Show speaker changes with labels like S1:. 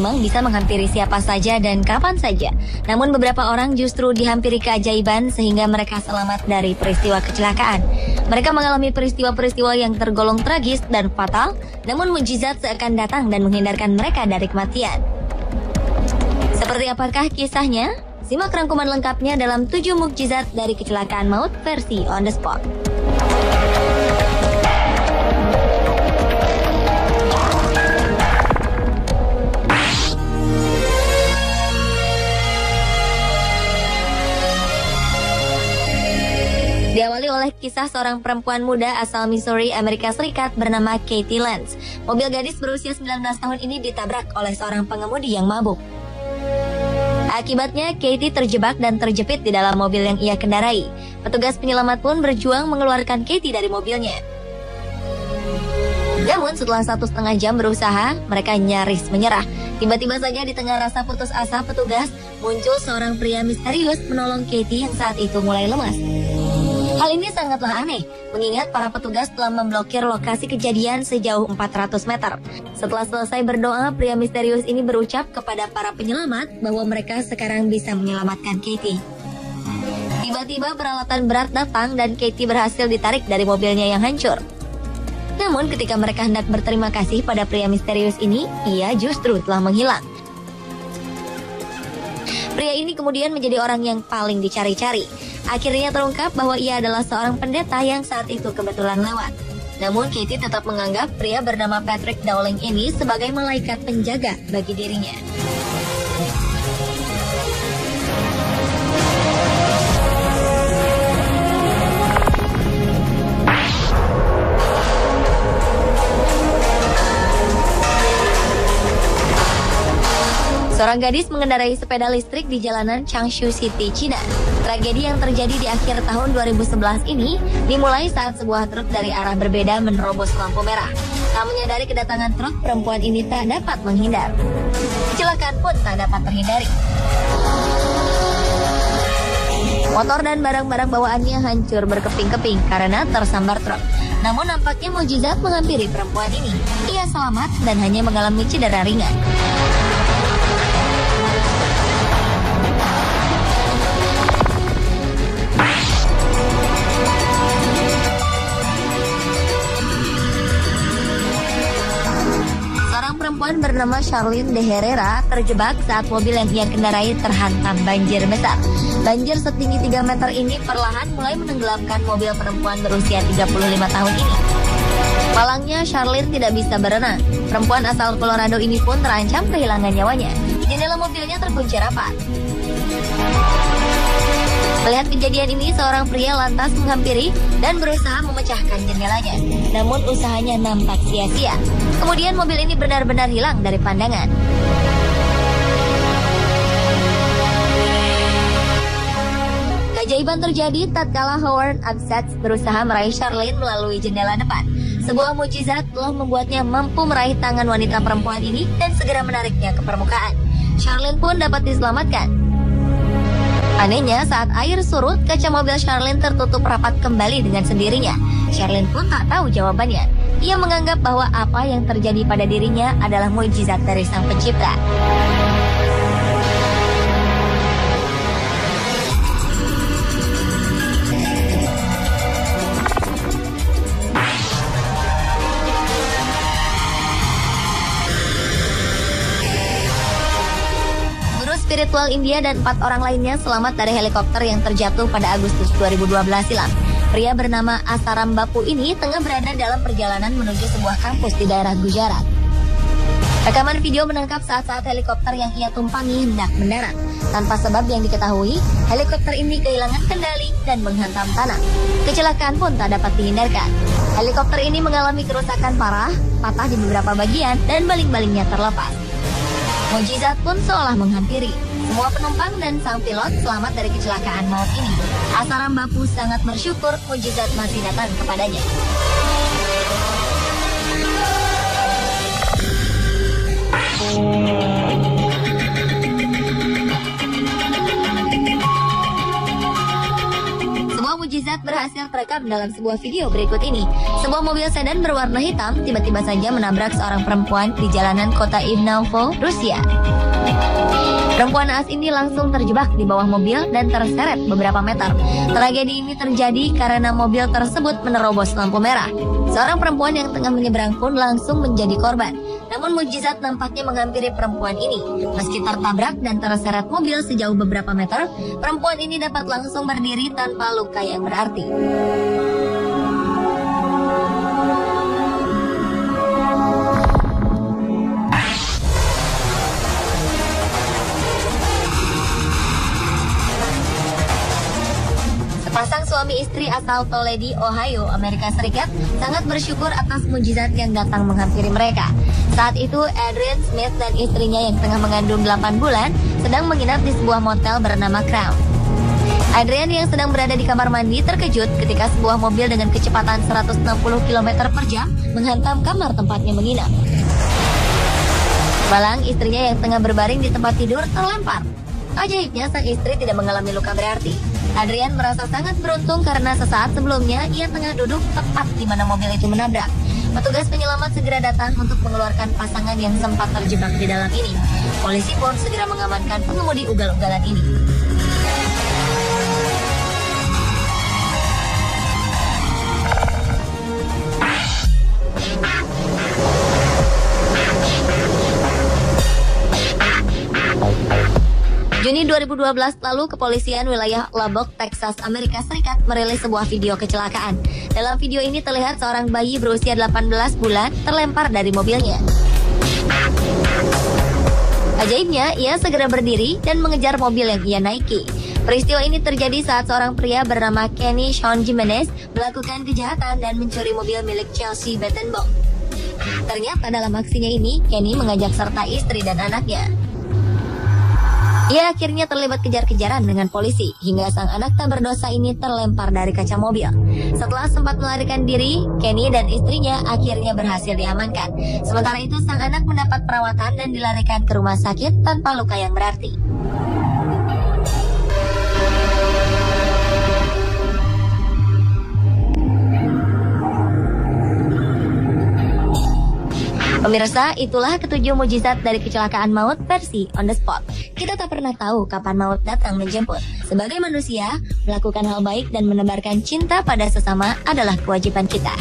S1: memang bisa menghampiri siapa saja dan kapan saja. Namun beberapa orang justru dihampiri keajaiban sehingga mereka selamat dari peristiwa kecelakaan. Mereka mengalami peristiwa-peristiwa yang tergolong tragis dan fatal, namun mukjizat seakan datang dan menghindarkan mereka dari kematian. Seperti apakah kisahnya? Simak rangkuman lengkapnya dalam 7 mukjizat dari kecelakaan maut versi On The Spot. Diawali oleh kisah seorang perempuan muda asal Missouri, Amerika Serikat bernama Katie Lance. Mobil gadis berusia 19 tahun ini ditabrak oleh seorang pengemudi yang mabuk. Akibatnya, Katie terjebak dan terjepit di dalam mobil yang ia kendarai. Petugas penyelamat pun berjuang mengeluarkan Katie dari mobilnya. Namun setelah 1,5 jam berusaha, mereka nyaris menyerah. Tiba-tiba saja di tengah rasa putus asa petugas, muncul seorang pria misterius menolong Katie yang saat itu mulai lemas. Hal ini sangatlah aneh, mengingat para petugas telah memblokir lokasi kejadian sejauh 400 meter. Setelah selesai berdoa, pria misterius ini berucap kepada para penyelamat bahwa mereka sekarang bisa menyelamatkan Katie. Tiba-tiba peralatan berat datang dan Katie berhasil ditarik dari mobilnya yang hancur. Namun ketika mereka hendak berterima kasih pada pria misterius ini, ia justru telah menghilang. Pria ini kemudian menjadi orang yang paling dicari-cari. Akhirnya terungkap bahwa ia adalah seorang pendeta yang saat itu kebetulan lewat. Namun Katie tetap menganggap pria bernama Patrick Dowling ini sebagai malaikat penjaga bagi dirinya. Seorang gadis mengendarai sepeda listrik di jalanan Changshu City, China. Tragedi yang terjadi di akhir tahun 2011 ini dimulai saat sebuah truk dari arah berbeda menerobos lampu merah. Tak menyadari kedatangan truk, perempuan ini tak dapat menghindar. Kecelakaan pun tak dapat terhindari. Motor dan barang-barang bawaannya hancur berkeping-keping karena tersambar truk. Namun nampaknya mukjizat menghampiri perempuan ini. Ia selamat dan hanya mengalami cedera ringan. Perempuan bernama Charlene de Herrera terjebak saat mobil yang ia kendarai terhantam banjir besar. Banjir setinggi 3 meter ini perlahan mulai menenggelamkan mobil perempuan berusia 35 tahun ini. Malangnya, Charlene tidak bisa berenang. Perempuan asal Colorado ini pun terancam kehilangan nyawanya. Jendela mobilnya terkunci rapat. Melihat kejadian ini, seorang pria lantas menghampiri dan berusaha memecahkan jendelanya. Namun usahanya nampak sia-sia. Kemudian mobil ini benar-benar hilang dari pandangan. Keajaiban terjadi tatkala Howard Absatz berusaha meraih Charlene melalui jendela depan. Sebuah mukjizat telah membuatnya mampu meraih tangan wanita perempuan ini dan segera menariknya ke permukaan. Charlene pun dapat diselamatkan. Anehnya, saat air surut, kaca mobil Charlene tertutup rapat kembali dengan sendirinya. Charlene pun tak tahu jawabannya. Ia menganggap bahwa apa yang terjadi pada dirinya adalah mukjizat dari Sang Pencipta. Spiritual India dan 4 orang lainnya selamat dari helikopter yang terjatuh pada Agustus 2012 silam. Pria bernama Asaram Bapu ini tengah berada dalam perjalanan menuju sebuah kampus di daerah Gujarat. Rekaman video menangkap saat-saat helikopter yang ia tumpangi hendak mendarat. Tanpa sebab yang diketahui, helikopter ini kehilangan kendali dan menghantam tanah. Kecelakaan pun tak dapat dihindarkan. Helikopter ini mengalami kerusakan parah, patah di beberapa bagian, dan baling-balingnya terlepas. Mukjizat pun seolah menghampiri. Semua penumpang dan sang pilot selamat dari kecelakaan maut ini. Asaram Bapu sangat bersyukur mukjizat masih datang kepadanya. Sebuah mujizat berhasil terekam dalam sebuah video berikut ini. Sebuah mobil sedan berwarna hitam tiba-tiba saja menabrak seorang perempuan di jalanan kota Ivanovo, Rusia. Perempuan naas ini langsung terjebak di bawah mobil dan terseret beberapa meter. Tragedi ini terjadi karena mobil tersebut menerobos lampu merah. Seorang perempuan yang tengah menyeberang pun langsung menjadi korban. Namun mujizat nampaknya menghampiri perempuan ini. Meski tertabrak dan terseret mobil sejauh beberapa meter, perempuan ini dapat langsung berdiri tanpa luka yang berarti. Pasang suami istri asal Toledo, Ohio, Amerika Serikat sangat bersyukur atas mujizat yang datang menghampiri mereka. Saat itu, Adrian Smith dan istrinya yang tengah mengandung 8 bulan sedang menginap di sebuah motel bernama Crown. Adrian yang sedang berada di kamar mandi terkejut ketika sebuah mobil dengan kecepatan 160 km per jam menghantam kamar tempatnya menginap. Malang, istrinya yang tengah berbaring di tempat tidur terlempar. Ajaibnya, sang istri tidak mengalami luka berarti. Adrian merasa sangat beruntung karena sesaat sebelumnya ia tengah duduk tepat di mana mobil itu menabrak. Petugas penyelamat segera datang untuk mengeluarkan pasangan yang sempat terjebak di dalam ini. Polisi pun segera mengamankan pengemudi ugal-ugalan ini. Juni 2012 lalu, kepolisian wilayah Lubbock, Texas, Amerika Serikat merilis sebuah video kecelakaan. Dalam video ini terlihat seorang bayi berusia 18 bulan terlempar dari mobilnya. Ajaibnya, ia segera berdiri dan mengejar mobil yang ia naiki. Peristiwa ini terjadi saat seorang pria bernama Kenny Sean Jimenez melakukan kejahatan dan mencuri mobil milik Chelsea Bettenbaugh. Ternyata dalam aksinya ini, Kenny mengajak serta istri dan anaknya. Ia akhirnya terlibat kejar-kejaran dengan polisi, hingga sang anak tak berdosa ini terlempar dari kaca mobil. Setelah sempat melarikan diri, Kenny dan istrinya akhirnya berhasil diamankan. Sementara itu, sang anak mendapat perawatan dan dilarikan ke rumah sakit tanpa luka yang berarti. Pemirsa, itulah ketujuh mujizat dari kecelakaan maut versi on the spot. Kita tak pernah tahu kapan maut datang menjemput. Sebagai manusia, melakukan hal baik dan menebarkan cinta pada sesama adalah kewajiban kita.